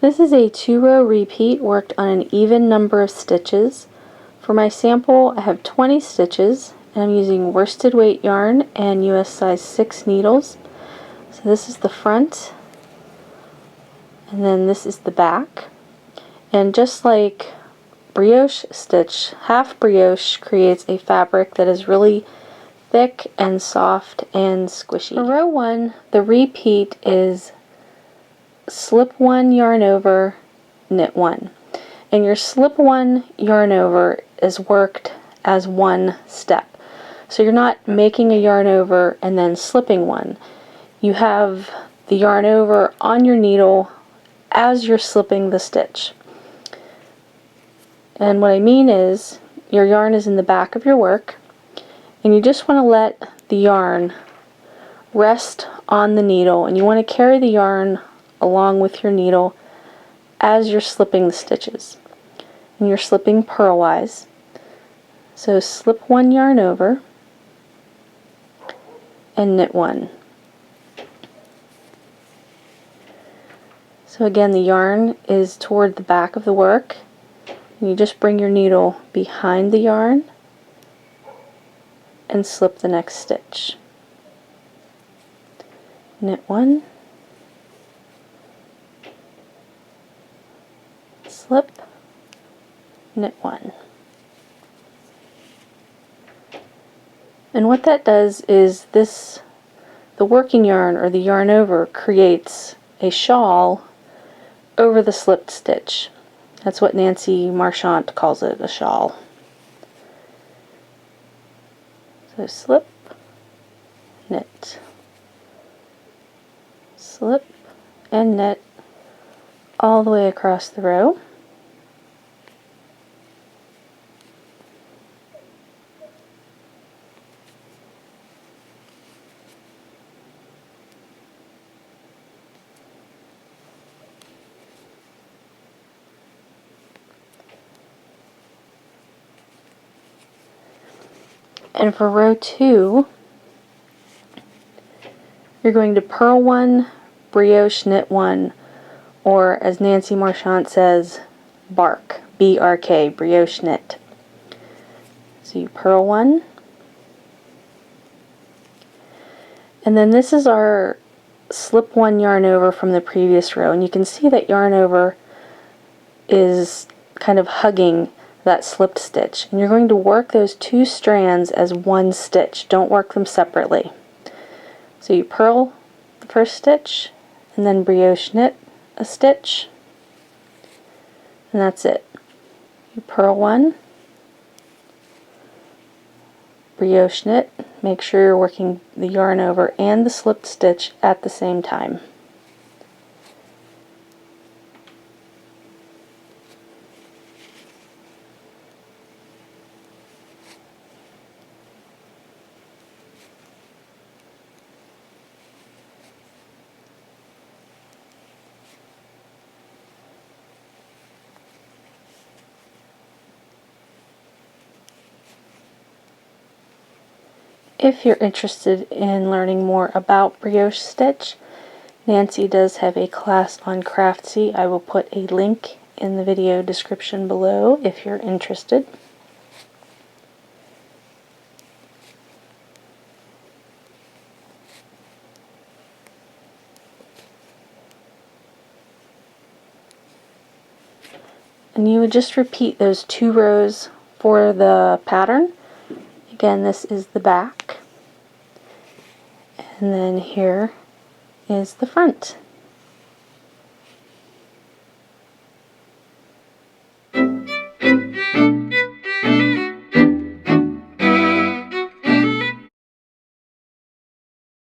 This is a 2-row repeat worked on an even number of stitches. For my sample I have 20 stitches and I'm using worsted weight yarn and US size 6 needles. So this is the front and then this is the back. And just like brioche stitch, half brioche creates a fabric that is really thick and soft and squishy. For row 1, the repeat is slip 1, yarn over, knit 1. And your slip 1, yarn over is worked as one step. So you're not making a yarn over and then slipping one. You have the yarn over on your needle as you're slipping the stitch. And what I mean is your yarn is in the back of your work and you just want to let the yarn rest on the needle and you want to carry the yarn along with your needle as you're slipping the stitches. And you're slipping purlwise. So slip 1 yarn over and knit 1. So again, the yarn is toward the back of the work. And you just bring your needle behind the yarn and slip the next stitch. Knit 1, slip, knit 1. And what that does is the working yarn or the yarn over creates a shawl over the slipped stitch. That's what Nancy Marchant calls it, a shawl. So slip, knit, slip, and knit all the way across the row. And for row 2, you're going to purl 1, brioche knit 1, or as Nancy Marchant says, bark, B-R-K, brioche knit. So you purl 1, and then this is our slip 1 yarn over from the previous row, and you can see that yarn over is kind of hugging that slipped stitch, and you're going to work those 2 strands as one stitch. Don't work them separately. So you purl the first stitch and then brioche knit a stitch, and that's it. You purl 1, brioche knit, make sure you're working the yarn over and the slipped stitch at the same time. If you're interested in learning more about brioche stitch, Nancy does have a class on Craftsy. I will put a link in the video description below if you're interested. And you would just repeat those 2 rows for the pattern. Again, this is the back, and then here is the front.